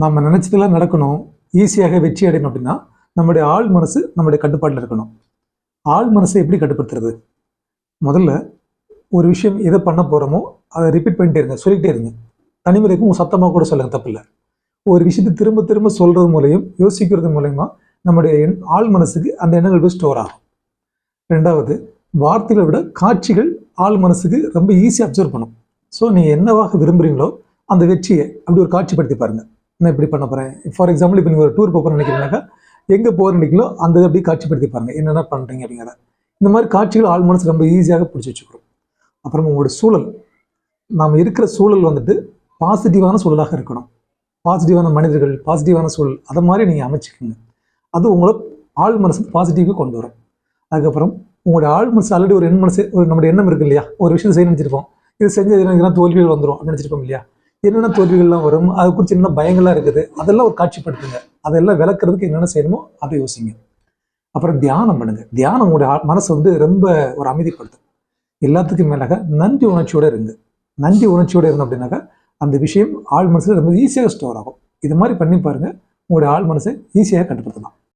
நம்ம நினைச்சதெல்லாம் நடக்கணும், ஈஸியாக வெற்றி அடையணும் அப்படின்னா நம்முடைய ஆள் மனசு நம்முடைய கட்டுப்பாட்டில் இருக்கணும். ஆள் மனசை எப்படி கட்டுப்படுத்துறது? முதல்ல ஒரு விஷயம் எதை பண்ண போகிறோமோ அதை ரிப்பீட் பண்ணிட்டே இருங்க, சொல்லிகிட்டே இருங்க. தனிமுறைக்கும் சத்தமாக கூட சொல்லுங்க, தப்பில்லை. ஒரு விஷயத்தை திரும்ப திரும்ப சொல்கிறது மூலையும் யோசிக்கிறது மூலயமா நம்முடைய ஆள் மனசுக்கு அந்த எண்ணங்கள் போய் ஸ்டோர் ஆகும். ரெண்டாவது, வார்த்தைகளை விட காட்சிகள் ஆள் மனசுக்கு ரொம்ப ஈஸியாக அப்சர்வ் பண்ணும். ஸோ நீங்கள் என்னவாக விரும்புகிறீங்களோ அந்த வெற்றியை அப்படி ஒரு காட்சிப்படுத்தி பாருங்கள். நான் இப்படி பண்ண போகிறேன். ஃபார் எக்ஸாம்பிள், இப்போ நீங்கள் ஒரு டூர் போகிறேன்னு நினைக்கிறீங்கன்னாக்கா எங்கே போகிற நினைக்கிறீங்களோ அந்த இதை அப்படியே காட்சிப்படுத்தி பாருங்கள், என்னென்ன பண்ணுறீங்க அப்படிங்கிறத. இந்த மாதிரி காட்சிகள் ஆள் மனசு ரொம்ப ஈஸியாக பிடிச்சி வச்சுக்கிறோம். அப்புறம் உங்களோட சூழல், நாம் இருக்கிற சூழல் வந்துட்டு பாசிட்டிவான சூழலாக இருக்கணும். பாசிட்டிவான மனிதர்கள், பாசிட்டிவான சூழல், அதை மாதிரி நீங்கள் அமைச்சிக்கோங்க. அது உங்களை ஆள் மனசு பாசிட்டிவாக கொண்டு வரும். அதுக்கப்புறம் உங்களுடைய ஆள் மனசு ஆல்ரெடி ஒரு மனசு, ஒரு நம்முடைய எண்ணம் இருக்கு இல்லையா, ஒரு விஷயம் செய்ய நினச்சிருப்போம், இது செஞ்சு இதெல்லாம் தோல்விகள் வந்துடும் அப்படின்னு நினச்சிருப்போம் இல்லையா. என்னென்ன தோல்விகள்லாம் வரும், அது குறித்து என்னென்ன பயங்கள்லாம் இருக்குது, அதெல்லாம் ஒரு காட்சிப்படுத்துங்க. அதெல்லாம் விளக்குறதுக்கு என்னென்ன செய்யணுமோ அதை யோசிங்க. அப்புறம் தியானம் பண்ணுங்க. தியானம் உங்களுடைய மனசை வந்து ரொம்ப ஒரு அமைதிப்படுத்தும். எல்லாத்துக்கும் மேலாக நன்றி உணர்ச்சியோடு இருங்க. நன்றி உணர்ச்சியோடு இருந்தோம் அப்படின்னாக்கா அந்த விஷயம் ஆள் மனசில் ரொம்ப ஈஸியாக ஸ்டோர் ஆகும். இது மாதிரி பண்ணி பாருங்கள், உங்களுடைய ஆள் மனசை ஈஸியாக கட்டுப்படுத்தலாம்.